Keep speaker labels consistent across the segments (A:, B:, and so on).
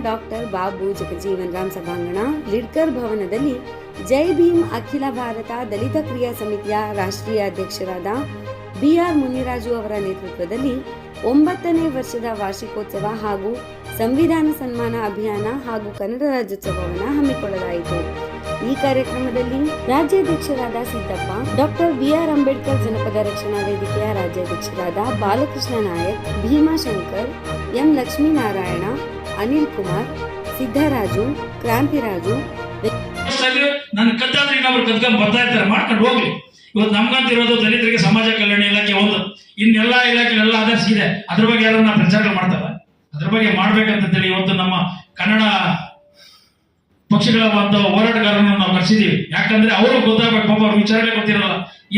A: Doctor Babu Jagjivan Ram ಸಭಾಂಗಣ ಲಿಡ್ಕರ್ ಭವನದಲ್ಲಿ ಜೈ ಭೀಮ್ ಅಖಿಲ ಭಾರತ ದಲಿತ ಕ್ರಿಯಾ ಸಮಿತಿಯ ರಾಷ್ಟ್ರೀಯ ಅಧ್ಯಕ್ಷರಾದ ಬಿಆರ್ ಮುನಿರಾಜು ಅವರ ನೇತೃತ್ವದಲ್ಲಿ 9ನೇ ವರ್ಷದ ವಾರ್ಷಿಕೋತ್ಸವ ಹಾಗೂ ಸಂವಿಧಾನ ಸನ್ಮಾನ ಅಭಿಯಾನ ಹಾಗೂ ಕನ್ನಡ ರಾಜ್ಯೋತ್ಸವವನ್ನು ಹಮ್ಮಿಕೊಳ್ಳಲಾಯಿತು. ಈ ಕಾರ್ಯಕ್ರಮದಲ್ಲಿ ರಾಜ್ಯಾಧ್ಯಕ್ಷರಾದ ಸಿದ್ದಪ್ಪ, ಡಾಕ್ಟರ್ ಬಿಆರ್ ಅಂಬೇಡ್ಕರ್ ಜನಪದ ರಕ್ಷಣಾ ವೇದಿಕೆಯ ರಾಜ್ಯಾಧ್ಯಕ್ಷರಾದ ಬಾಲಕೃಷ್ಣ ನಾಯಕ್, ಭೀಮಾಶಂಕರ್, ಎಂ ಲಕ್ಷ್ಮೀನಾರಾಯಣ, ಅನಿಲ್ ಕುಮಾರ್, ಸಿದ್ದರಾಜು, ಕ್ರಾಂತಿರಾಜು
B: ನನ್ನ ಕದ್ದಾದ್ರೆ ಇನ್ನೊಬ್ರು ಕದ್ಕೊಂಡು ಬರ್ತಾ ಇರ್ತಾರೆ, ಮಾಡ್ಕೊಂಡು ಹೋಗ್ಲಿ. ಇವತ್ತು ನಮ್ಗಂತಿರೋದು ದಲಿತರಿಗೆ ಸಮಾಜ ಕಲ್ಯಾಣ ಇಲಾಖೆ ಒಂದು, ಇನ್ನೆಲ್ಲಾ ಇಲಾಖೆಗಳೆಲ್ಲ ಆದರ್ಶ ಇದೆ. ಅದ್ರ ಬಗ್ಗೆ ಯಾರನ್ನ ಪ್ರಚಾರ ಮಾಡ್ತಾರ, ಅದ್ರ ಬಗ್ಗೆ ಮಾಡ್ಬೇಕಂತೇಳಿ ಇವತ್ತು ನಮ್ಮ ಕನ್ನಡ ಪಕ್ಷಗಳ ಒಂದು ಹೋರಾಟಗಾರರನ್ನು ನಾವು ಕರೆಸಿದೀವಿ. ಯಾಕಂದ್ರೆ ಅವರು ಗೊತ್ತಾಗಬೇಕು, ಪಾಪ ಅವ್ರ ವಿಚಾರಗಳೇ ಗೊತ್ತಿರಲ್ಲ.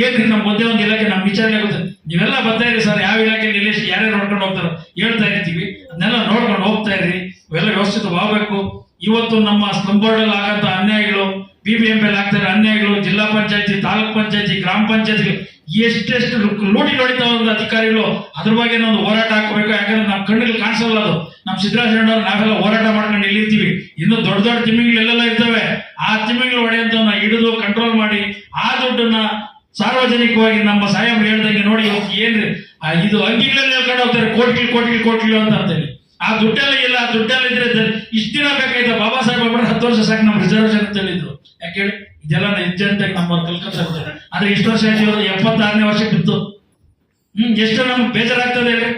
B: ಏನ್ರಿ ನಮ್ಮ ಒಂದೇ ಒಂದು ಇಲಾಖೆ ನಮ್ಮ ವಿಚಾರಗಳೇ ಗೊತ್ತಿಲ್ಲ. ನೀವೆಲ್ಲ ಬರ್ತಾ ಇರಿ ಸರ್, ಯಾವ ಇಲಾಖೆಯಲ್ಲಿ ಇಲ್ಲಿ ಯಾರ್ಯಾರು ನೋಡ್ಕೊಂಡು ಹೋಗ್ತಾರೋ ಹೇಳ್ತಾ ಇರ್ತೀವಿ, ಅದನ್ನೆಲ್ಲ ನೋಡ್ಕೊಂಡು ಹೋಗ್ತಾ ಇರ್ರಿ. ಇವೆಲ್ಲ ವ್ಯವಸ್ಥಿತವಾಗಬೇಕು. ಇವತ್ತು ನಮ್ಮ ಸ್ಲಂ ಬೋರ್ಡ್ ಅಲ್ಲಿ ಆಗಂತ ಅನ್ಯಾಯಗಳು, BBMP ಆಗ್ತಾರೆ ಅನ್ಯಾಯಗಳು, ಜಿಲ್ಲಾ ಪಂಚಾಯತಿ, ತಾಲೂಕ್ ಪಂಚಾಯತಿ, ಗ್ರಾಮ ಪಂಚಾಯತಿ ಎಷ್ಟೆಷ್ಟು ಲೂಟಿ ನೋಡಿತಾವ ಒಂದು ಅಧಿಕಾರಿಗಳು. ಅದ್ರ ಬಗ್ಗೆ ಒಂದು ಹೋರಾಟ ಹಾಕಬೇಕು. ಯಾಕಂದ್ರೆ ನಮ್ಮ ಕಣ್ಣಿಗೆ ಕಾಣಿಸಲ್ಲ ಅದು. ನಮ್ಮ ಸಿದ್ದರಾಮಯ್ಯ ನಾವೆಲ್ಲ ಹೋರಾಟ ಮಾಡ್ಕೊಂಡು ಇಲ್ಲಿರ್ತೀವಿ. ಇನ್ನು ದೊಡ್ಡ ದೊಡ್ಡ ತಿಮ್ಮಿಗಳೆಲ್ಲ ಇರ್ತವೆ. ಆ ತಿಮ್ಮಿಗಳು ಹೊಡೆಯಂತವನ್ನ ಹಿಡಿದು ಕಂಟ್ರೋಲ್ ಮಾಡಿ ಆ ದುಡ್ಡನ್ನ ಸಾರ್ವಜನಿಕವಾಗಿ ನಮ್ಮ ಸಾಹೇಬ್ರು ಹೇಳ್ದಂಗೆ ನೋಡಿ ಏನ್ರಿ ಇದು ಅಂಗಿಗಳಲ್ಲಿ ಹೇಳ್ಕೊಂಡು ಹೋಗ್ತಾರೆ, ಕೋಟಿ ಅಂತ ಅಂತೇಳಿ. ಆ ದುಡ್ಡೆಲ್ಲ ಇಲ್ಲ, ಆ ದುಡ್ಡೆಲ್ಲ ಇದ್ರೆ ಇಷ್ಟ ದಿನ ಬೇಕಾಯ್ತು. ಬಾಬಾ ಸಾಹೇಬ್ ಒಬ್ಬರು 10 ವರ್ಷ ಸಾಕು ನಮ್ಮ ರಿಸರ್ವೇಶನ್ ಅಂತ ಹೇಳಿದ್ರು. ಯಾಕೆ ಹೇಳಿ, ಇದೆಲ್ಲ ಅರ್ಜೆಂಟಾಗಿ ನಮ್ಮ ಕಲ್ಕತ್ತಾ ಇರ್ತಾರೆ. ಆದ್ರೆ ಇಷ್ಟು ವರ್ಷ ಆಯ್ತು, 76ನೇ ವರ್ಷಕ್ಕೆ ಬಿತ್ತು. ಎಷ್ಟು ನಮ್ಗೆ ಬೇಜಾರಾಗ್ತದೆ ಹೇಳಿ.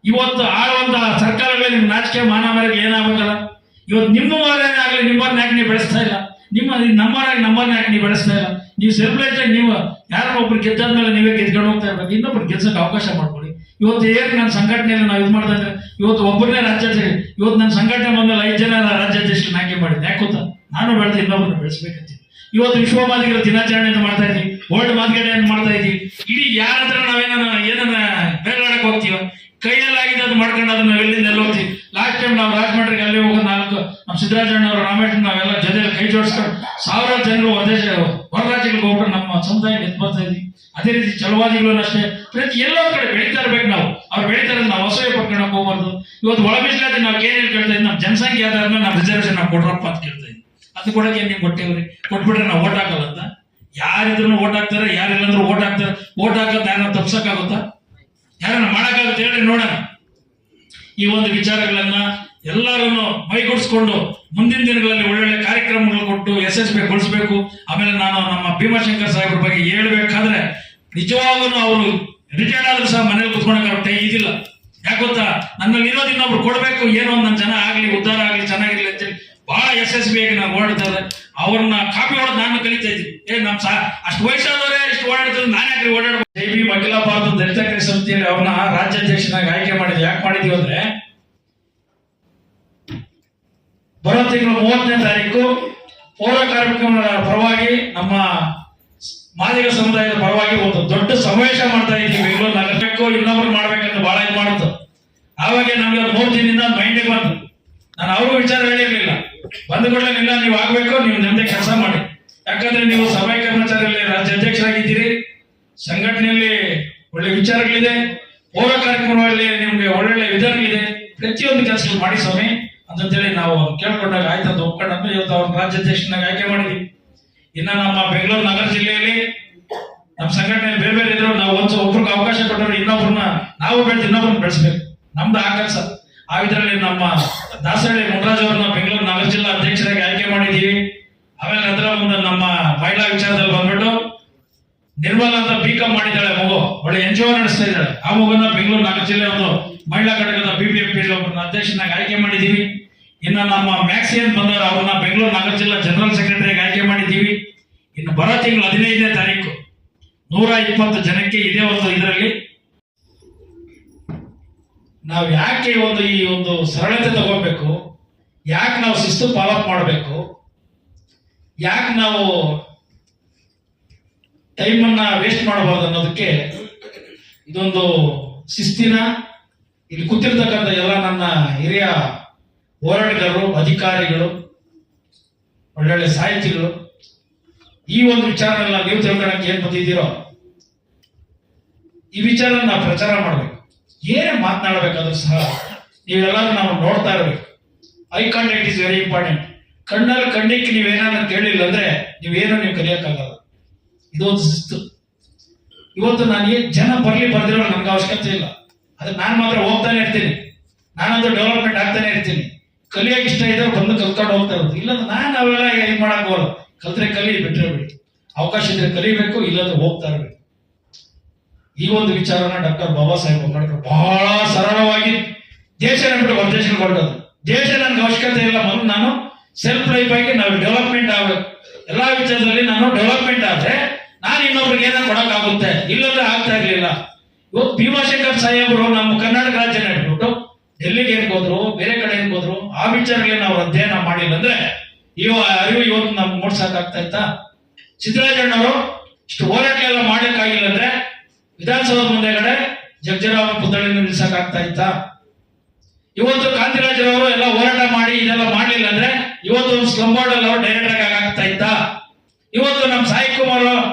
B: ಇವತ್ತು ಆಳುವಂತ ಸರ್ಕಾರಗಳೇ ನಿಮ್ ನಾಚಿಕೆ ಮಾನ ಮರ್ಯಾದೆ ಏನಾಗಬೇಕಲ್ಲ. ಇವತ್ತು ನಿಮ್ಮವರೇ ಆಗ್ಲಿ, ನಿಮ್ಮವ್ರನ್ನ ಯಾಕೆ ನೀವು ಬೆಳೆಸ್ತಾ ಇಲ್ಲ? ನಮ್ಮವ್ರನ್ನ ಯಾಕೆ ನೀವು ಬೆಳೆಸ್ತಾ ಇಲ್ಲ? ನೀವು ಸೆಲೆಬ್ರೇಟ್ ಆಗಿ ನೀವು ಯಾರೋ ಒಬ್ರು ಗೆದ್ದಾದ್ಮೇಲೆ ನೀವೇ ಗೆದ್ಕೊಂಡು ಹೋಗ್ತಾ ಇರ್ಬೇಕು. ಇನ್ನೊಬ್ರು ಗೆಲ್ಸಕ್ಕೆ ಅವಕಾಶ ಮಾಡ್ಕೊಳ್ಳಿ. ಇವತ್ತು ಏನ್ ನನ್ನ ಸಂಘಟನೆಯಲ್ಲಿ ನಾವು ಇದು ಮಾಡ್ತಾ ಇದ್ರೆ, ಇವತ್ತು ಒಬ್ಬರನ್ನೇ ರಾಜ್ಯಾಧ್ಯಕ್ಷ, ಇವತ್ತು ನನ್ನ ಸಂಘಟನೆ ಬಂದಲ್ಲಿ 5 ಜನ ರಾಜ್ಯಾಧ್ಯಕ್ಷರನ್ನ ಆಯ್ಕೆ ಮಾಡಿದ್ದೆ. ಯಾಕೆ ಗೊತ್ತಾ? ನಾನು ಬೆಳೆದು ಇನ್ನೊಬ್ಬರನ್ನ ಬೆಳೆಸ್ಬೇಕಂತ. ಇವತ್ತು ವಿಶ್ವ ಮಾದಿಗರ ದಿನಾಚರಣೆ ಮಾಡ್ತಾ ಇದ್ವಿ, ವರ್ಲ್ಡ್ ಮಾದಿಗಡೆ ಮಾಡ್ತಾ ಇದ್ವಿ. ಇಡೀ ಯಾರ ಹತ್ರ ಏನನ್ನ ಬೇರೆಡಕ್ಕೆ ಹೋಗ್ತೀವ, ಕೈಯಲ್ಲಿ ಆಗಿದೆ ಅದು ಮಾಡ್ಕೊಂಡು ಅದನ್ನ ನಾವೆಲ್ಲಿಂದ ಎಲ್ಲ ಹೋಗ್ತೀವಿ. ಲಾಸ್ಟ್ ಟೈಮ್ ನಾವು ರಾಜಮಂಡ್ರಿಗೆ ಅಲ್ಲಿ ಹೋಗೋದು 4 ನಮ್ಮ ಸಿದ್ದರಾಜಣ್ಣ ಅವರು, ರಾಮೇಶ್ ನಾವೆಲ್ಲ ಜೊತೆಯಲ್ಲಿ ಕೈ ಜೋಡಿಸ್ಕೊಂಡು 1000 ಜನರು ಹೊರ ರಾಜ್ಯಗಳಿಗೆ ಹೋಗ್ಬಿಟ್ಟು ನಮ್ಮ ಸಮುದಾಯ ಬರ್ತಾ ಇದ್ವಿ. ಅದೇ ರೀತಿ ಚಲವಾದಿಗಳು ಅಷ್ಟೇ ಪ್ರತಿ ಎಲ್ಲೋ ಕಡೆ ಬೆಳೀತಾ ಇರ್ಬೇಕು. ನಾವು ಅವ್ರು ಬೆಳೀತಾರೆ, ನಾವು ಹೊಸವೇ ಪಡ್ಕೊಳಕ್ ಹೋಗ್ಬಾರ್ದು. ಇವತ್ತು ಒಳ ಮೀಸಲಾತಿ ನಾವು ಏನೇನು ಕೇಳ್ತಾ ಇದ್ವಿ, ನಮ್ಮ ಜನಸಂಖ್ಯೆ ಆಧಾರದ ನಾವು ರಿಸರ್ವೇಶನ್ ನಾವು ಕೊಡ್ರಪ್ಪ ಅಂತ ಕೇಳ್ತಾ ಇದ್ವಿ. ಅದು ಕೊಡಕ್ಕೆ ನೀವು ಕೊಟ್ಟೇವ್ರಿ, ಕೊಟ್ಬಿಟ್ರೆ ನಾವು ಓಟ್ ಹಾಕಲ್ಲ ಅಂತ. ಯಾರಿದ್ರು ಓಟ್ ಹಾಕ್ತಾರೆ, ಯಾರಿಲ್ಲಂದ್ರೂ ಓಟ್ ಹಾಕ್ತಾರೆ. ಓಟ್ ಹಾಕೋದು ಯಾರನ್ನ ತಪ್ಸಕ್ಕಾಗುತ್ತಾ? ಯಾರನ್ನ ಮಾಡಕ್ಕಾಗುತ್ತೆ ಹೇಳಿ ನೋಡೋಣ. ಈ ಒಂದು ವಿಚಾರಗಳನ್ನ ಎಲ್ಲರನ್ನು ಮೈಗೂಡಿಸ್ಕೊಂಡು ಮುಂದಿನ ದಿನಗಳಲ್ಲಿ ಒಳ್ಳೊಳ್ಳೆ ಕಾರ್ಯಕ್ರಮಗಳು ಕೊಟ್ಟು ಯಶಸ್ವಿಗೊಳಿಸಬೇಕು. ಆಮೇಲೆ ನಾನು ನಮ್ಮ ಭೀಮಾಶಂಕರ್ ಸಾಹೇಬ್ರ ಬಗ್ಗೆ ಹೇಳ್ಬೇಕಾದ್ರೆ, ನಿಜವಾಗೂ ಅವರು ರಿಟೈರ್ಡ್ ಆದ್ರೂ ಸಹ ಮನೇಲಿ ಕುತ್ಕೊಳಕ್ಕೆ ಇದಿಲ್ಲ. ಯಾಕೆ ಗೊತ್ತಾ? ನನ್ನಲ್ಲಿ ಇರೋದು ಇನ್ನೊಬ್ರು ಕೊಡ್ಬೇಕು, ಏನೋ ಒಂದು ನನ್ನ ಜನ ಆಗ್ಲಿ, ಉದ್ಧಾರ ಆಗ್ಲಿ, ಚೆನ್ನಾಗಿರ್ಲಿ ಅಂತೇಳಿ ಬಹಳ ಯಶಸ್ವಿಯಾಗಿ ನಾವು ಓಡಾಡ್ತಾರೆ. ಅವ್ರನ್ನ ಕಾಪಿ ಹೊಡೆದು ನಾನು ಕಲಿತಾ ಇದ್ವಿ. ಅಷ್ಟು ವಯಸ್ಸಾದವರೇ ಇಷ್ಟು ಓಡಾಡ್ತಾರೆ, ನಾನು ಯಾಕೆ ಓಡಾಡ್ಬೇಕು? ಜೈ ಭೀಮ್ ಅಖಿಲ ಭಾರತ ದಲಿತ ಕ್ರಿಯಾ ಸಮಿತಿಯಲ್ಲಿ ಅವ್ರನ್ನ ರಾಜ್ಯಾಧ್ಯಕ್ಷನಾಗಿ ಆಯ್ಕೆ ಮಾಡಿದ್ವಿ. ಯಾಕೆ ಮಾಡಿದ್ವಿ ಅಂದ್ರೆ, ಬರೋ ತಿಂಗಳು 30ನೇ ತಾರೀಕು ಪೌರ ಕಾರ್ಯಕ್ರಮದ ಪರವಾಗಿ ನಮ್ಮ ಮಾದಿಗ ಸಮುದಾಯದ ಪರವಾಗಿ ಒಂದು ದೊಡ್ಡ ಸಮಾವೇಶ ಮಾಡ್ತಾ ಇದ್ದೀವಿ. ಬೆಂಗಳೂರು ನಗರಕ್ಕೂ ಇನ್ನೊಬ್ರು ಮಾಡ್ಬೇಕಂತ ಬಹಳ ಇದು ಮಾಡುತ್ತೆ. ಆವಾಗ ನಮ್ಗೆ 3 ದಿನದಿಂದ ಮೈಂಡಿಗೆ ಬಂತು. ನಾನು ಅವ್ರಿಗೂ ವಿಚಾರ ಹೇಳಿರ್ಲಿಲ್ಲ. ಬಂದ ಕೂಡಲೇ ಇಲ್ಲ, ನೀವು ಆಗ್ಬೇಕು, ನೀವು ನಮ್ದೇ ಕೆಲಸ ಮಾಡಿ. ಯಾಕಂದ್ರೆ ನೀವು ಸಭೆ ಕರ್ಮಚಾರಿಯಲ್ಲಿ ರಾಜ್ಯಾಧ್ಯಕ್ಷರಾಗಿದ್ದೀರಿ, ಸಂಘಟನೆಯಲ್ಲಿ ಒಳ್ಳೆ ವಿಚಾರಗಳಿದೆ, ಪೌರ ಕಾರ್ಯಕ್ರಮಗಳಲ್ಲಿ ನಿಮ್ಗೆ ಒಳ್ಳೊಳ್ಳೆ ವಿಧಾನಗಳಿದೆ, ಪ್ರತಿಯೊಂದು ಕೆಲಸ ಮಾಡಿ ಸ್ವಾಮಿ ಅಂತೇಳಿ ನಾವು ಕೇಳ್ಕೊಂಡಾಗ ಆಯ್ತು ಅಂತ ಒಪ್ಕೊಂಡ್ರೆ ಇವತ್ತು ಅವ್ರನ್ನ ರಾಜ್ಯಾಧ್ಯಕ್ಷನಾಗಿ ಆಯ್ಕೆ ಮಾಡಿದ್ವಿ. ಇನ್ನ ನಮ್ಮ ಬೆಂಗಳೂರು ನಗರ ಜಿಲ್ಲೆಯಲ್ಲಿ ನಮ್ಮ ಸಂಘಟನೆಯಲ್ಲಿ ಬೇರೆ ಬೇರೆ ಇದ್ರು, ನಾವು ಒಬ್ರಿಗೆ ಅವಕಾಶ ಕೊಟ್ಟರೆ ಇನ್ನೊಬ್ರನ್ನ ನಾವು ಬೆಳೆದು ಇನ್ನೊಬ್ರನ್ನ ಬೆಳೆಸ್ಬೇಕು. ನಮ್ದು ಆ ಕೆಲಸ. ಆ ಇದರಲ್ಲಿ ನಮ್ಮ ದಾಸರಳ್ಳಿ ಮುನರಾಜ್ ಅವ್ರನ್ನ ಬೆಂಗಳೂರು ನಗರ ಜಿಲ್ಲಾ ಅಧ್ಯಕ್ಷರಾಗಿ ಆಯ್ಕೆ ಮಾಡಿದ್ದೀವಿ. ಆಮೇಲೆ ಅದರ ಮುಂದೆ ನಮ್ಮ ಮಹಿಳಾ ವಿಚಾರದಲ್ಲಿ ಬಂದ್ಬಿಟ್ಟು ನಿರ್ಮಲಾ ಅಂತ BCom ಮಾಡಿದ್ದಾಳೆ ಮಗು, ಒಳ್ಳೆ NGO ನಡೆಸ್ತಾ ಇದ್ದಾಳೆ. ಆ ಮಗುನ ಬೆಂಗಳೂರು ನಗರ ಜಿಲ್ಲೆ ಒಂದು ಮಹಿಳಾ ಘಟಕದ BBMP ಒಬ್ಬರನ್ನ ಅಧ್ಯಕ್ಷನಾಗಿ ಆಯ್ಕೆ ಮಾಡಿದ್ದೀವಿ. ಇನ್ನು ನಮ್ಮ ಮ್ಯಾಕ್ಸಿಯನ್ ಬಂದವರು, ಅವ್ರನ್ನ ಬೆಂಗಳೂರು ನಗರ ಜಿಲ್ಲಾ ಜನರಲ್ ಸೆಕ್ರೆಟರಿಯಾಗಿ ಆಯ್ಕೆ ಮಾಡಿದ್ದೀವಿ. ಇನ್ನು ಬರೋ ತಿಂಗಳು 15ನೇ ತಾರೀಕು 120 ಜನಕ್ಕೆ ಇದೇ ಒಂದು ಇದರಲ್ಲಿ ನಾವು ಯಾಕೆ ಈ ಒಂದು ಸರಳತೆ ತಗೋಬೇಕು, ಯಾಕೆ ನಾವು ಶಿಸ್ತು ಫಾಲೋಅಪ್ ಮಾಡಬೇಕು, ಯಾಕೆ ನಾವು ಟೈಮನ್ನ ವೇಸ್ಟ್ ಮಾಡಬಾರ್ದು ಅನ್ನೋದಕ್ಕೆ ಇದೊಂದು ಶಿಸ್ತಿನ, ಇಲ್ಲಿ ಕೂತಿರ್ತಕ್ಕಂಥ ಎಲ್ಲ ನನ್ನ ಹಿರಿಯ ಹೋರಾಟಗಾರರು, ಅಧಿಕಾರಿಗಳು, ಒಳ್ಳೊಳ್ಳೆ ಸಾಹಿತಿಗಳು, ಈ ಒಂದು ವಿಚಾರನೆಲ್ಲ ನೀವು ತಿಳ್ಕೊಳಕ್ಕೆ ಏನ್ ಬಂದಿದ್ದೀರೋ ಈ ವಿಚಾರ ನಾವು ಪ್ರಚಾರ ಮಾಡ್ಬೇಕು. ಏನೇ ಮಾತನಾಡಬೇಕಾದ್ರೂ ಸಹ ನೀವೆಲ್ಲರೂ ನಾವು ನೋಡ್ತಾ ಇರ್ಬೇಕು. Eye contact is very important. ಕಣ್ಣಲ್ಲಿ ಕಣ್ಣಿಕ್ಕೆ ನೀವೇನಾದ್ರು ಕೇಳಿಲ್ಲ ಅಂದ್ರೆ ನೀವೇನು ನೀವು ಕಲಿಯಕ್ಕಾಗಲ್ಲ. ಇದೊಂದು ಶಿಸ್ತು. ಇವತ್ತು ನಾನು ಜನ ಬರ್ದಿರೋ ನಮ್ಗೆ ಅವಶ್ಯಕತೆ ಇಲ್ಲ. ಅದಕ್ಕೆ ನಾನು ಮಾತ್ರ ಹೋಗ್ತಾನೆ ಇರ್ತೀನಿ. ನಾನಂತೂ ಡೆವಲಪ್ಮೆಂಟ್ ಆಗ್ತಾನೆ ಇರ್ತೀನಿ. ಕಲಿಯೋಕೆ ಇಷ್ಟ ಇದ್ರೆ ಬಂದು ಕಲ್ತ್ಕೊಂಡು ಹೋಗ್ತಾ ಇರೋದು. ಇಲ್ಲಾಂದ್ರೆ ನಾನು ಅವೆಲ್ಲ ಇದು ಮಾಡಕ್ ಹೋಗಲ್ಲ. ಕಲ್ತ್ರೆ ಕಲಿ, ಬಿಟ್ರೆ ಬಿಡಿ. ಅವಕಾಶ ಇದ್ರೆ ಕಲಿಬೇಕು, ಇಲ್ಲಾಂದ್ರೆ ಹೋಗ್ತಾ ಇರ್ಬೇಕು. ಈ ಒಂದು ವಿಚಾರನ ಡಾಕ್ಟರ್ ಬಾಬಾ ಸಾಹೇಬ್ ಅಂಬೇಡ್ಕರ್ ಬಹಳ ಸರಳವಾಗಿ ದೇಶನ ಬಿಟ್ಟು ಹೊರದೇಶಕ್ಕೆ ಹೊರಟೋದು. ದೇಶ ನನ್ಗೆ ಅವಶ್ಯಕತೆ ಇಲ್ಲ, ಮೊದಲು ನಾನು ಸೆಲ್ಫ್ ಲೈಫ್ ಆಗಿ ನಾವು ಡೆವಲಪ್ಮೆಂಟ್ ಆಗ್ಬೇಕು. ಎಲ್ಲಾ ವಿಚಾರದಲ್ಲಿ ನಾನು ಡೆವಲಪ್ಮೆಂಟ್ ಆದ್ರೆ ನಾನು ಇನ್ನೊಬ್ರಿಗೆ ಏನೋ ಕೊಡಕ್ಕಾಗುತ್ತೆ, ಇಲ್ಲಂದ್ರೆ ಆಗ್ತಾ ಇರ್ಲಿಲ್ಲ. ಇವತ್ತು ಭೀಮಾಶಂಕರ್ ಸಾಹೇಬರು ನಮ್ಮ ಕರ್ನಾಟಕ ರಾಜ್ಯನ ಇಟ್ಬಿಟ್ಟು ಡೆಲ್ಲಿಗೆ ಏನ್ ಹೋದ್ರು, ಬೇರೆ ಕಡೆ ಏನ್ ಹೋದ್ರು, ಆ ವಿಚಾರಗಳಿಗೆ ನಾವು ಅಧ್ಯಯನ ಮಾಡಿಲ್ಲ ಅಂದ್ರೆ ಅರಿವು ಇವತ್ತು ನಮ್ಗೆ ಮೂಡ್ಸಕ್ಕಾಗ್ತಾ ಇತ್ತಾ? ಸಿದ್ದರಾಜಣ್ಣವರು ಇಷ್ಟು ಹೋರಾಟಗಳೆಲ್ಲ ಮಾಡಕ್ಕಾಗಿಲ್ಲ ಅಂದ್ರೆ ವಿಧಾನಸೌಧ ಮುಂದೆಗಡೆ ಜಗಜೀರಾಮ ಪುತ್ಥಳಿಯನ್ನು ನಿಲ್ಸಕ್ಕಾಗ್ತಾ ಇತ್ತಾ? ಇವತ್ತು ಕಾಂತಿರಾಜರವರು ಎಲ್ಲ ಹೋರಾಟ ಮಾಡಿ ಇದೆಲ್ಲ ಮಾಡ್ಲಿಲ್ಲ ಅಂದ್ರೆ ಇವತ್ತು ಒಂದು ಸ್ಲಮ್ ಬೋರ್ಡ್ ಅಲ್ಲಿ ಅವರು ಡೈರೆಕ್ಟರ್ ಆಗಿ ಆಗ್ತಾ ಇತ್ತಾ? ಇವತ್ತು ನಮ್ಮ ಸಾಯಿ ಕುಮಾರ್,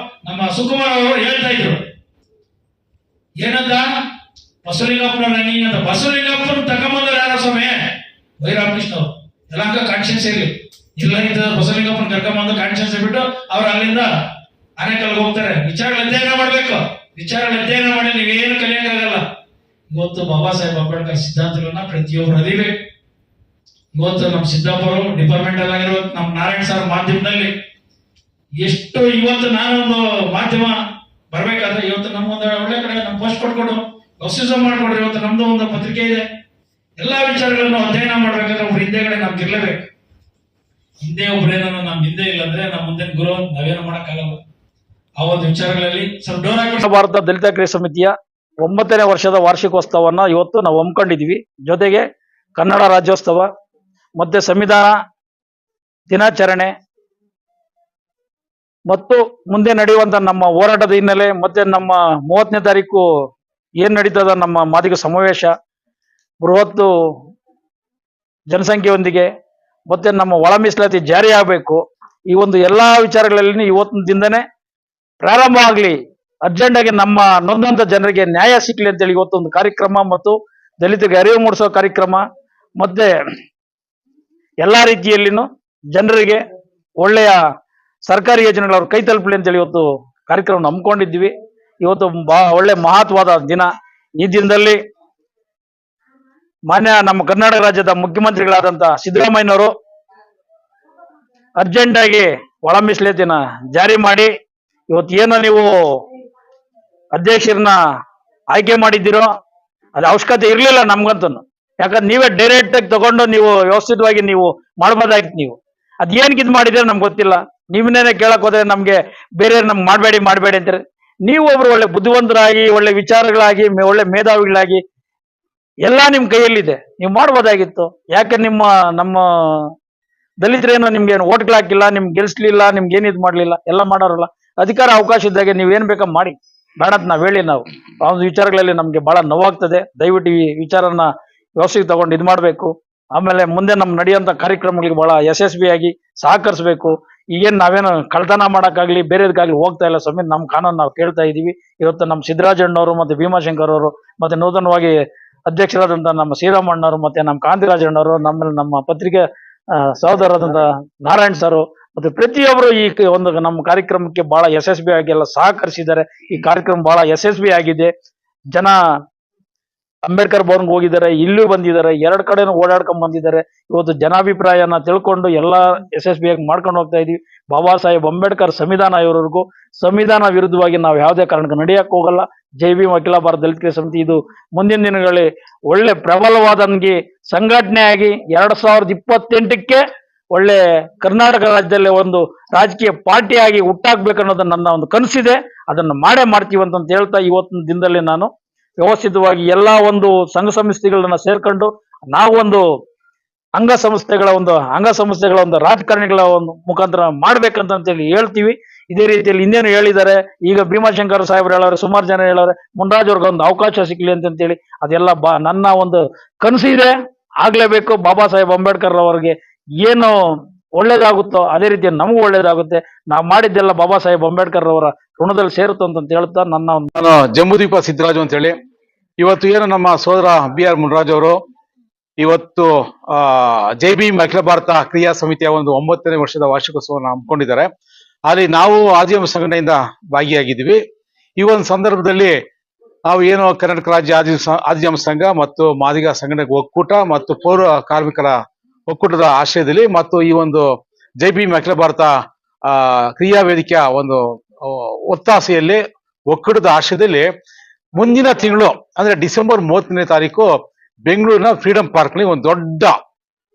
B: ನಮ್ಮ ಸುಕುಮಾರ್ ಅವರು ಹೇಳ್ತಾ ಇದ್ರು ಏನಂತ, ಬಸವಲಿಂಗಪ್ಪನ ರನ್ನಿಂಗ್ ಅಂತ. ಬಸವಲಿಂಗಪ್ಪನ ತಗೊಂಬಂದ್ರೆ ಯಾರ ಸ್ವಾಮಿ? ವೈರಾಮಕೃಷ್ಣ ಅವರು. ಎಲ್ಲಂಕ ಕಾನ್ಶಿಯನ್ಸ್ ಇರ್ಲಿ, ಇಲ್ಲ ಇದ್ದ ಬಸವಲಿಂಗಪ್ಪನ ಕರ್ಕೊಂಬಂದು ಕಾನ್ಶಿಯನ್ಸ್ ಬಿಟ್ಟು ಅವ್ರು ಅಲ್ಲಿಂದ ಆನೆಕಲ್ಗೆ ಹೋಗ್ತಾರೆ. ವಿಚಾರಗಳ ಅಧ್ಯಯನ ಮಾಡ್ಬೇಕು. ವಿಚಾರಗಳ ಅಧ್ಯಯನ ಮಾಡಿ ನೀವೇನು ಕಲಿಯಕ್ಕಾಗಲ್ಲ. ಇವತ್ತು ಬಾಬಾ ಸಾಹೇಬ್ ಅಂಬೇಡ್ಕರ್ ಸಿದ್ಧಾಂತಗಳನ್ನ ಪ್ರತಿಯೊಬ್ಬರು ಅರಿಬೇಕು. ಇವತ್ತು ನಮ್ಮ ಸಿದ್ದಾಪುರ ಡಿಪಾರ್ಟ್ಮೆಂಟ್ ಆಗಿರ್ಬೇಕು, ನಮ್ಮ ನಾರಾಯಣ್ ಸರ್ ಮಾಧ್ಯಮದಲ್ಲಿ ಎಷ್ಟು ಇವತ್ತು ನಾನೊಂದು ಮಾಧ್ಯಮ ಬರ್ಬೇಕಾದ್ರೆ ಇವತ್ತು ನಮ್ಮೊಂದು ಒಳ್ಳೆ ಕಡೆ ನಮ್ಮ ಪೋಸ್ಟ್ ಕೊಟ್ಕೊಡು, ಪ್ರೊಸೀಜರ್ ಮಾಡ್ಕೊಡ್ರಿ. ಇವತ್ತು ನಮ್ದು ಒಂದು ಪತ್ರಿಕೆ ಇದೆ. ಎಲ್ಲಾ ವಿಚಾರಗಳನ್ನು ಅಧ್ಯಯನ ಮಾಡ್ಬೇಕಾದ್ರೆ ಒಬ್ರು ಹಿಂದೆಗಡೆ ನಮ್ಗೆ ಇರ್ಲೇಬೇಕು. ಹಿಂದೆ ಒಬ್ರೇನೋ ನಮ್ ಹಿಂದೆ ಇಲ್ಲ ಅಂದ್ರೆ ನಮ್ಮ ಮುಂದೆ ಗುರು ನಾವೇನು ಮಾಡಕ್ಕಾಗಲ್ಲ. ಆ ಒಂದು ವಿಚಾರಗಳಲ್ಲಿ ಸ್ವಲ್ಪ ಡೋರ್ ಹಾಕಿ.
C: ಭಾರತ ದಲಿತ ಕ್ರಿಯಾ ಸಮಿತಿಯ 9ನೇ ವರ್ಷದ ವಾರ್ಷಿಕೋತ್ಸವನ್ನ ಇವತ್ತು ನಾವು ಹಮ್ಮಿಕೊಂಡಿದ್ದೀವಿ. ಜೊತೆಗೆ ಕನ್ನಡ ರಾಜ್ಯೋತ್ಸವ ಮತ್ತೆ ಸಂವಿಧಾನ ದಿನಾಚರಣೆ ಮತ್ತು ಮುಂದೆ ನಡೆಯುವಂತ ನಮ್ಮ ಹೋರಾಟದ ಹಿನ್ನೆಲೆ ಮತ್ತೆ ನಮ್ಮ 30ನೇ ತಾರೀಕು ಏನ್ ನಡೀತದ ನಮ್ಮ ಮಾದಿಗ ಸಮಾವೇಶ, ಬೃಹತ್ ಜನಸಂಖ್ಯೆಯೊಂದಿಗೆ ಮತ್ತೆ ನಮ್ಮ ಒಳ ಮೀಸಲಾತಿ ಜಾರಿ ಆಗಬೇಕು. ಈ ಒಂದು ಎಲ್ಲಾ ವಿಚಾರಗಳಲ್ಲಿ ಇವತ್ತಿನ ದಿನದನೇ ಪ್ರಾರಂಭ ಆಗ್ಲಿ, ಅರ್ಜೆಂಟ್ ಆಗಿ ನಮ್ಮ ನೊಂದಂತ ಜನರಿಗೆ ನ್ಯಾಯ ಸಿಕ್ಲಿ ಅಂತೇಳಿ ಇವತ್ತೊಂದು ಕಾರ್ಯಕ್ರಮ ಮತ್ತು ದಲಿತರಿಗೆ ಅರಿವು ಮೂಡಿಸೋ ಕಾರ್ಯಕ್ರಮ ಮತ್ತೆ ಎಲ್ಲಾ ರೀತಿಯಲ್ಲಿನೂ ಜನರಿಗೆ ಒಳ್ಳೆಯ ಸರ್ಕಾರಿ ಯೋಜನೆಗಳು ಕೈ ತಲುಪಲಿ ಅಂತೇಳಿ ಇವತ್ತು ಕಾರ್ಯಕ್ರಮ ಹಮ್ಮಿಕೊಂಡಿದ್ವಿ. ಇವತ್ತು ಒಳ್ಳೆ ಮಹತ್ವದ ದಿನ. ಈ ದಿನದಲ್ಲಿ ಮಾನ್ಯ ನಮ್ಮ ಕರ್ನಾಟಕ ರಾಜ್ಯದ ಮುಖ್ಯಮಂತ್ರಿಗಳಾದಂತ ಸಿದ್ದರಾಮಯ್ಯನವರು ಅರ್ಜೆಂಟ್ ಆಗಿ ಒಳ ಮೀಸಲಾತಿನ ಜಾರಿ ಮಾಡಿ ಇವತ್ತು ಏನು ನೀವು ಅಧ್ಯಕ್ಷರನ್ನ ಆಯ್ಕೆ ಮಾಡಿದ್ದೀರೋ ಅದು ಅವಶ್ಯಕತೆ ಇರ್ಲಿಲ್ಲ ನಮ್ಗಂತೂ. ಯಾಕಂದ್ರೆ ನೀವೇ ಡೈರೆಕ್ಟ್ ಆಗಿ ತಗೊಂಡು ನೀವು ವ್ಯವಸ್ಥಿತವಾಗಿ ನೀವು ಮಾಡ್ಬೋದಾಗಿತ್ತು. ನೀವು ಅದೇನಕ್ಕೆ ಇದು ಮಾಡಿದ್ರೆ ನಮ್ಗೆ ಗೊತ್ತಿಲ್ಲ. ನೀವನ್ನೇನೆ ಕೇಳಕ್ ಹೋದ್ರೆ ನಮ್ಗೆ ಬೇರೆ ನಮ್ಗೆ ಮಾಡಬೇಡಿ ಅಂತಾರೆ. ನೀವು ಒಬ್ರು ಒಳ್ಳೆ ಬುದ್ಧಿವಂತರಾಗಿ, ಒಳ್ಳೆ ವಿಚಾರಗಳಾಗಿ, ಒಳ್ಳೆ ಮೇಧಾವಿಗಳಾಗಿ ಎಲ್ಲ ನಿಮ್ ಕೈಯಲ್ಲಿದೆ, ನೀವು ಮಾಡ್ಬೋದಾಗಿತ್ತು. ಯಾಕೆ ನಮ್ಮ ದಲಿತರೇನು ನಿಮ್ಗೆ ಏನು ಓಟ್ಗಳು ಹಾಕಿಲ್ಲ, ನಿಮ್ಗೆ ಗೆಲ್ಸ್ಲಿಲ್ಲ, ನಿಮ್ಗೆ ಏನ್ ಇದು ಮಾಡ್ಲಿಲ್ಲ, ಎಲ್ಲ ಮಾಡೋರಲ್ಲ. ಅಧಿಕಾರ ಅವಕಾಶ ಇದ್ದಾಗೆ ನೀವೇನ್ ಬೇಕಾ ಮಾಡಿ, ಬೇಡ ಅಂತ ನಾವ್ ಹೇಳಿ. ನಾವು ಆ ಒಂದು ವಿಚಾರಗಳಲ್ಲಿ ನಮ್ಗೆ ಬಹಳ ನೋವಾಗ್ತದೆ. ದಯವಿಟ್ಟು ಈ ವಿಚಾರನ ವ್ಯವಸ್ಥೆಗೆ ತಗೊಂಡು ಇದು ಮಾಡ್ಬೇಕು. ಆಮೇಲೆ ಮುಂದೆ ನಮ್ ನಡೆಯುವಂತ ಕಾರ್ಯಕ್ರಮಗಳಿಗೆ ಬಹಳ ಯಶಸ್ವಿಯಾಗಿ ಸಹಕರಿಸಬೇಕು. ಈಗೇನ್ ನಾವೇನು ಕಳ್ತನ ಮಾಡಕ್ಕಾಗ್ಲಿ ಬೇರೆದಕ್ಕಾಗ್ಲಿ ಹೋಗ್ತಾ ಇಲ್ಲ ಸ್ವಾಮಿ. ನಮ್ಮ ಕಾನೂನು ನಾವು ಕೇಳ್ತಾ ಇದೀವಿ. ಇವತ್ತು ನಮ್ಮ ಸಿದ್ದರಾಜಣ್ಣವರು ಮತ್ತೆ ಭೀಮಾಶಂಕರ್ ಅವರು ಮತ್ತೆ ನೂತನವಾಗಿ ಅಧ್ಯಕ್ಷರಾದಂತ ನಮ್ಮ ಶ್ರೀರಾಮಣ್ಣವರು ಮತ್ತೆ ನಮ್ಮ ಕಾಂತಿರಾಜಣ್ಣವರು, ನಮ್ಮ ಪತ್ರಿಕೆ ಸಹೋದರರಾದಂತ ನಾರಾಯಣ್ ಸರ್ ಮತ್ತೆ ಪ್ರತಿಯೊಬ್ಬರು ಈ ಒಂದು ನಮ್ಮ ಕಾರ್ಯಕ್ರಮಕ್ಕೆ ಬಹಳ ಯಶಸ್ವಿಯಾಗಿ ಎಲ್ಲ ಸಹಕರಿಸಿದ್ದಾರೆ. ಈ ಕಾರ್ಯಕ್ರಮ ಬಹಳ ಯಶಸ್ವಿ ಆಗಿದೆ. ಜನ ಅಂಬೇಡ್ಕರ್ ಭವನ್ಗೆ ಹೋಗಿದ್ದಾರೆ, ಇಲ್ಲೂ ಬಂದಿದ್ದಾರೆ, 2 ಕಡೆನೂ ಓಡಾಡ್ಕೊಂಡ್ ಬಂದಿದ್ದಾರೆ. ಇವತ್ತು ಜನಾಭಿಪ್ರಾಯನ ತಿಳ್ಕೊಂಡು ಎಲ್ಲ ಯಶಸ್ವಿಯಾಗಿ ಮಾಡ್ಕೊಂಡು ಹೋಗ್ತಾ ಇದೀವಿ. ಬಾಬಾ ಸಾಹೇಬ್ ಅಂಬೇಡ್ಕರ್ ಸಂವಿಧಾನ ಇರೋವರೆಗೂ ಸಂವಿಧಾನ ವಿರುದ್ಧವಾಗಿ ನಾವು ಯಾವುದೇ ಕಾರಣಕ್ಕೆ ನಡೆಯಕ್ಕೆ ಹೋಗಲ್ಲ. ಜೈ ಭೀಮ್ ಅಖಿಲ ಭಾರತ ದಲಿತ ಕ್ರಿಯಾ ಸಮಿತಿ ಇದು ಮುಂದಿನ ದಿನಗಳಲ್ಲಿ ಒಳ್ಳೆ ಪ್ರಬಲವಾದಂಗೆ ಸಂಘಟನೆ ಆಗಿ 2028ಕ್ಕೆ ಒಳ್ಳೆ ಕರ್ನಾಟಕ ರಾಜ್ಯದಲ್ಲಿ ಒಂದು ರಾಜಕೀಯ ಪಾರ್ಟಿಯಾಗಿ ಹುಟ್ಟಾಕ್ಬೇಕನ್ನೋದು ನನ್ನ ಒಂದು ಕನಸಿದೆ. ಅದನ್ನು ಮಾಡ್ತೀವಿ ಅಂತ ಹೇಳ್ತಾ ಇವತ್ತಿನ ದಿನದಲ್ಲಿ ನಾನು ವ್ಯವಸ್ಥಿತವಾಗಿ ಎಲ್ಲಾ ಒಂದು ಸಂಘ ಸಂಸ್ಥೆಗಳನ್ನ ಸೇರ್ಕೊಂಡು ನಾವು ಒಂದು ಅಂಗ ಸಂಸ್ಥೆಗಳ ಒಂದು ರಾಜಕಾರಣಿಗಳ ಒಂದು ಮುಖಾಂತರ ಮಾಡ್ಬೇಕಂತ ಹೇಳಿ ಹೇಳ್ತೀವಿ. ಇದೇ ರೀತಿಯಲ್ಲಿ ಇನ್ನೇನು ಹೇಳಿದ್ದಾರೆ. ಈಗ ಭೀಮಾಶಂಕರ್ ಸಾಹೇಬ್ರು ಹೇಳೋರು, ಸುಮಾರು ಜನ ಹೇಳೋರು, ಮುನ್ರಾಜ್ ಅವ್ರಿಗೆ ಒಂದು ಅವಕಾಶ ಸಿಕ್ಲಿ ಅಂತೇಳಿ. ಅದೆಲ್ಲ ನನ್ನ ಒಂದು ಕನಸಿದೆ, ಆಗ್ಲೇಬೇಕು. ಬಾಬಾ ಸಾಹೇಬ್ ಅಂಬೇಡ್ಕರ್ ಅವರಿಗೆ ಏನು ಒಳ್ಳೇದಾಗುತ್ತೋ ಅದೇ ರೀತಿ ನಮಗೂ ಒಳ್ಳೇದಾಗುತ್ತೆ. ನಾವು ಮಾಡಿದ್ದೆಲ್ಲ ಬಾಬಾ ಸಾಹೇಬ್ ಅಂಬೇಡ್ಕರ್ ಅವರ ಋಣದಲ್ಲಿ ಸೇರುತ್ತೋ ಅಂತ ಹೇಳ್ತಾ ನಾನು
D: ಜಂಬೂದೀಪ ಸಿದ್ದರಾಜು ಅಂತ ಹೇಳಿ ಇವತ್ತು ಏನು ನಮ್ಮ ಸೋದರ BR ಮುನ್ರಾಜ್ ಅವರು ಇವತ್ತು ಜೈ ಭೀಮ್ ಅಖಿಲ ಭಾರತ ಕ್ರಿಯಾ ಸಮಿತಿಯ ಒಂದು 9ನೇ ವರ್ಷದ ವಾರ್ಷಿಕೋತ್ಸವವನ್ನು ಹಮ್ಮಿಕೊಂಡಿದ್ದಾರೆ. ಅಲ್ಲಿ ನಾವು ಆದಿಮ ಸಂಘಟನೆಯಿಂದ ಭಾಗಿಯಾಗಿದ್ದೀವಿ. ಈ ಒಂದು ಸಂದರ್ಭದಲ್ಲಿ ನಾವು ಏನು ಕರ್ನಾಟಕ ರಾಜ್ಯ ಆದಿಜಾಮ ಸಂಘ ಮತ್ತು ಮಾದಿಗ ಸಂಘಟನೆ ಒಕ್ಕೂಟ ಮತ್ತು ಪೌರ ಕಾರ್ಮಿಕರ ಒಕ್ಕೂಟದ ಆಶ್ರಯದಲ್ಲಿ ಮತ್ತು ಈ ಒಂದು ಜೈ ಭೀಮ್ ಅಖಿಲ ಭಾರತ ಕ್ರಿಯಾ ವೇದಿಕೆಯ ಒಂದು ಒತ್ತಾಸೆಯಲ್ಲಿ ಒಕ್ಕೂಟದ ಆಶ್ರಯದಲ್ಲಿ ಮುಂದಿನ ತಿಂಗಳು ಅಂದ್ರೆ ಡಿಸೆಂಬರ್ 30ನೇ ತಾರೀಕು ಬೆಂಗಳೂರಿನ ಫ್ರೀಡಂ ಪಾರ್ಕ್ ನಲ್ಲಿ ಒಂದು ದೊಡ್ಡ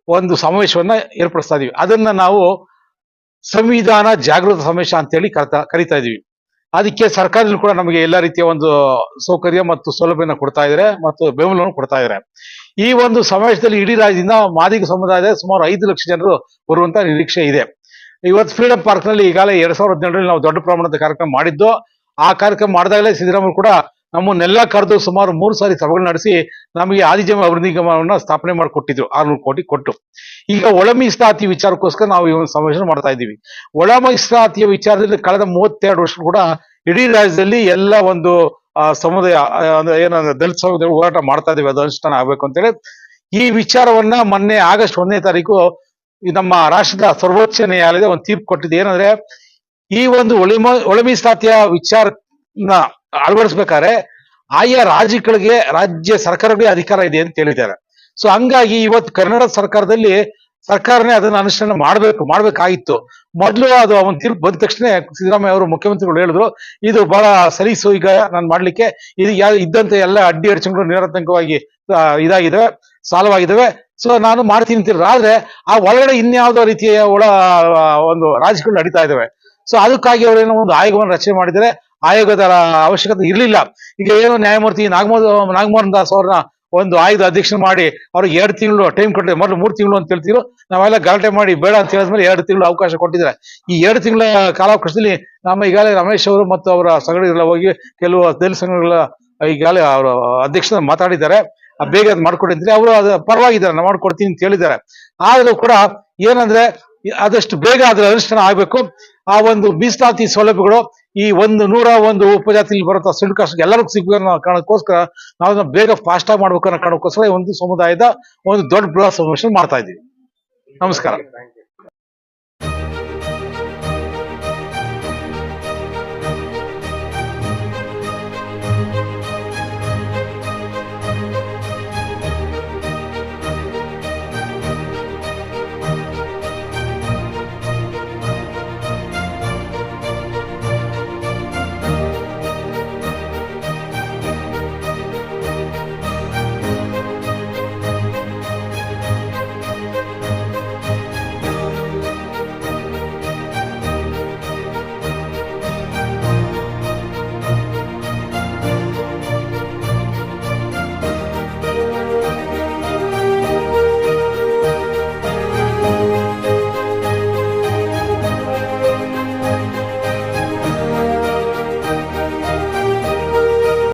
D: ಒಂದು ಸಮಾವೇಶವನ್ನ ಏರ್ಪಡಿಸ್ತಾ ಇದೀವಿ. ಅದನ್ನ ನಾವು ಸಂವಿಧಾನ ಜಾಗೃತ ಸಮಾವೇಶ ಅಂತೇಳಿ ಕರಿತಾ ಇದೀವಿ. ಅದಕ್ಕೆ ಸರ್ಕಾರದಲ್ಲಿ ಕೂಡ ನಮಗೆ ಎಲ್ಲ ರೀತಿಯ ಒಂದು ಸೌಕರ್ಯ ಮತ್ತು ಸೌಲಭ್ಯನ ಕೊಡ್ತಾ ಇದ್ದಾರೆ ಮತ್ತು ಬೆಂಬಲವನ್ನು ಕೊಡ್ತಾ ಇದ್ದಾರೆ. ಈ ಒಂದು ಸಮಾವೇಶದಲ್ಲಿ ಇಡೀ ರಾಜ್ಯದಿಂದ ಮಾದಿಗ ಸಮುದಾಯದ ಸುಮಾರು 5 ಲಕ್ಷ ಜನರು ಬರುವಂತ ನಿರೀಕ್ಷೆ ಇದೆ. ಇವತ್ತು ಫ್ರೀಡಂ ಪಾರ್ಕ್ ನಲ್ಲಿ ಈಗಾಗಲೇ 2017ರಲ್ಲಿ ನಾವು ದೊಡ್ಡ ಪ್ರಮಾಣದ ಕಾರ್ಯಕ್ರಮ ಮಾಡಿದ್ದು. ಆ ಕಾರ್ಯಕ್ರಮ ಮಾಡಿದಾಗಲೇ ಸಿದ್ದರಾಮಯ್ಯ ಕೂಡ ನಮ್ಮನ್ನೆಲ್ಲ ಕರೆದು ಸುಮಾರು 3 ಸಾರಿ ಸಭೆಗಳು ನಡೆಸಿ ನಮಗೆ ಆದಿಜಾಮ ಅಭಿವೃದ್ಧಿ ನಿಗಮವನ್ನ ಸ್ಥಾಪನೆ ಮಾಡಿಕೊಟ್ಟಿದ್ರು 600 ಕೋಟಿ ಕೊಟ್ಟು. ಈಗ ಒಳ ಮೀಸಲಾತಿ ವಿಚಾರಕ್ಕೋಸ್ಕರ ನಾವು ಈ ಒಂದು ಸಮಾವೇಶ ಮಾಡ್ತಾ ಇದ್ದೀವಿ. ಒಳ ಮೀಸಲಾತಿಯ ವಿಚಾರದಲ್ಲಿ ಕಳೆದ 32 ವರ್ಷ ಕೂಡ ಇಡೀ ರಾಜ್ಯದಲ್ಲಿ ಎಲ್ಲ ಒಂದು ಸಮುದಾಯ ಏನಂದ್ರೆ ದಲಿತ ಸಮುದಾಯ ಹೋರಾಟ ಮಾಡ್ತಾ ಇದೀವಿ, ಅದು ಅನುಷ್ಠಾನ ಆಗ್ಬೇಕು ಅಂತೇಳಿ. ಈ ವಿಚಾರವನ್ನ ಮೊನ್ನೆ ಆಗಸ್ಟ್ 1ನೇ ತಾರೀಕು ನಮ್ಮ ರಾಷ್ಟ್ರದ ಸರ್ವೋಚ್ಚ ನ್ಯಾಯಾಲಯದ ಒಂದು ತೀರ್ಪು ಕೊಟ್ಟಿದೆ. ಏನಂದ್ರೆ ಈ ಒಂದು ಒಳ ಮೀಸಲಾತಿಯ ವಿಚಾರನ ಅಳವಡಿಸ್ಬೇಕಾದ್ರೆ ಆಯಾ ರಾಜ್ಯ ಸರ್ಕಾರಗಳಿಗೆ ಅಧಿಕಾರ ಇದೆ ಅಂತ ಹೇಳಿದ್ದಾರೆ. ಸೊ ಹಂಗಾಗಿ ಇವತ್ತು ಕರ್ನಾಟಕ ಸರ್ಕಾರನೇ ಅದನ್ನ ಅನುಷ್ಠಾನ ಮಾಡ್ಬೇಕಾಗಿತ್ತು. ಮೊದಲು ಅದು ಅವನ್ ತೀರ್ಪು ಬಂದ ತಕ್ಷಣ ಸಿದ್ದರಾಮಯ್ಯ ಅವರು ಮುಖ್ಯಮಂತ್ರಿಗಳು ಹೇಳಿದ್ರು ಇದು ಬಹಳ ಸಲೀಸು, ಈಗ ನಾನು ಮಾಡ್ಲಿಕ್ಕೆ ಇದು ಇದ್ದಂತೆ ಎಲ್ಲ ಅಡ್ಡಿ ಅಡಚಣೆಗಳು ನಿರತಂಕವಾಗಿ ಇದಾಗಿದ್ದಾವೆ, ಸಾಲ್ವಾಗಿದ್ದಾವೆ. ಸೊ ನಾನು ಮಾಡ್ತೀನಿ ಅಂತಿದ್ರು. ಆದ್ರೆ ಆ ಒಳಗಡೆ ಇನ್ಯಾವುದೋ ರೀತಿಯ ಒಂದು ರಾಜಕೀಯ ನಡೀತಾ ಇದ್ದಾವೆ. ಸೊ ಅದಕ್ಕಾಗಿ ಅವರೇನೋ ಒಂದು ಆಯೋಗವನ್ನು ರಚನೆ ಮಾಡಿದರೆ ಆಯೋಗದ ಅವಶ್ಯಕತೆ ಇರಲಿಲ್ಲ. ಈಗ ಏನು ನ್ಯಾಯಮೂರ್ತಿ ನಾಗಮೋಹನ್ ದಾಸ್ ಅವ್ರನ್ನ ಒಂದು ಆಯೋಗದ ಅಧ್ಯಕ್ಷ ಮಾಡಿ ಅವ್ರಿಗೆ 2 ತಿಂಗಳು ಟೈಮ್ ಕೊಟ್ಟಿದ್ದಾರೆ. ಮೊದಲು 3 ತಿಂಗಳು ಅಂತ ಹೇಳ್ತಿದ್ರು. ನಾವೆಲ್ಲ ಗಲಾಟೆ ಮಾಡಿ ಬೇಡ ಅಂತ ಹೇಳಿದ್ಮೇಲೆ 2 ತಿಂಗಳು ಅವಕಾಶ ಕೊಟ್ಟಿದ್ದಾರೆ. ಈ 2 ತಿಂಗಳ ಕಾಲಾವಕಾಶದಲ್ಲಿ ನಮ್ಮ ಈಗಾಗಲೇ ರಮೇಶ್ ಅವರು ಮತ್ತು ಅವರ ಸಂಘಟನೆಗಳ ಹೋಗಿ ಕೆಲವು ದಲಿತ ಸಂಘಗಳ ಈಗಾಗಲೇ ಅವರು ಅಧ್ಯಕ್ಷರ ಮಾತಾಡಿದ್ದಾರೆ. ಬೇಗ ಅದು ಮಾಡ್ಕೊಟ್ಟಿದ್ರೆ ಅವರು ಅದು ಪರವಾಗಿದ್ದಾರೆ, ನಾವು ಮಾಡ್ಕೊಡ್ತೀನಿ ಅಂತ ಹೇಳಿದ್ದಾರೆ. ಆದ್ರೂ ಕೂಡ ಏನಂದ್ರೆ ಆದಷ್ಟು ಬೇಗ ಅದ್ರ ಅನುಷ್ಠಾನ ಆಗ್ಬೇಕು. ಆ ಒಂದು ಮೀಸಲಾತಿ ಸೌಲಭ್ಯಗಳು ಈ 101 ಉಪಜಾತಿಯಲ್ಲಿ ಬರುತ್ತಾ ಕಾಸ್ಟ್ ಎಲ್ಲರಿಗೂ ಸಿಗಬೇಕು ಅನ್ನೋ ಕಾರಣಕ್ಕೋಸ್ಕರ ನಾವು ಬೇಗ ಫಾಸ್ಟ್ ಆಗಿ ಮಾಡ್ಬೇಕು ಅನ್ನೋ ಕಾರಣಕ್ಕೋಸ್ಕರ ಒಂದು ಸಮುದಾಯದ ಒಂದು ದೊಡ್ಡ ಬೃಹತ್ ಸಮಾವೇಶ ಮಾಡ್ತಾ ಇದ್ದೀವಿ. ನಮಸ್ಕಾರ.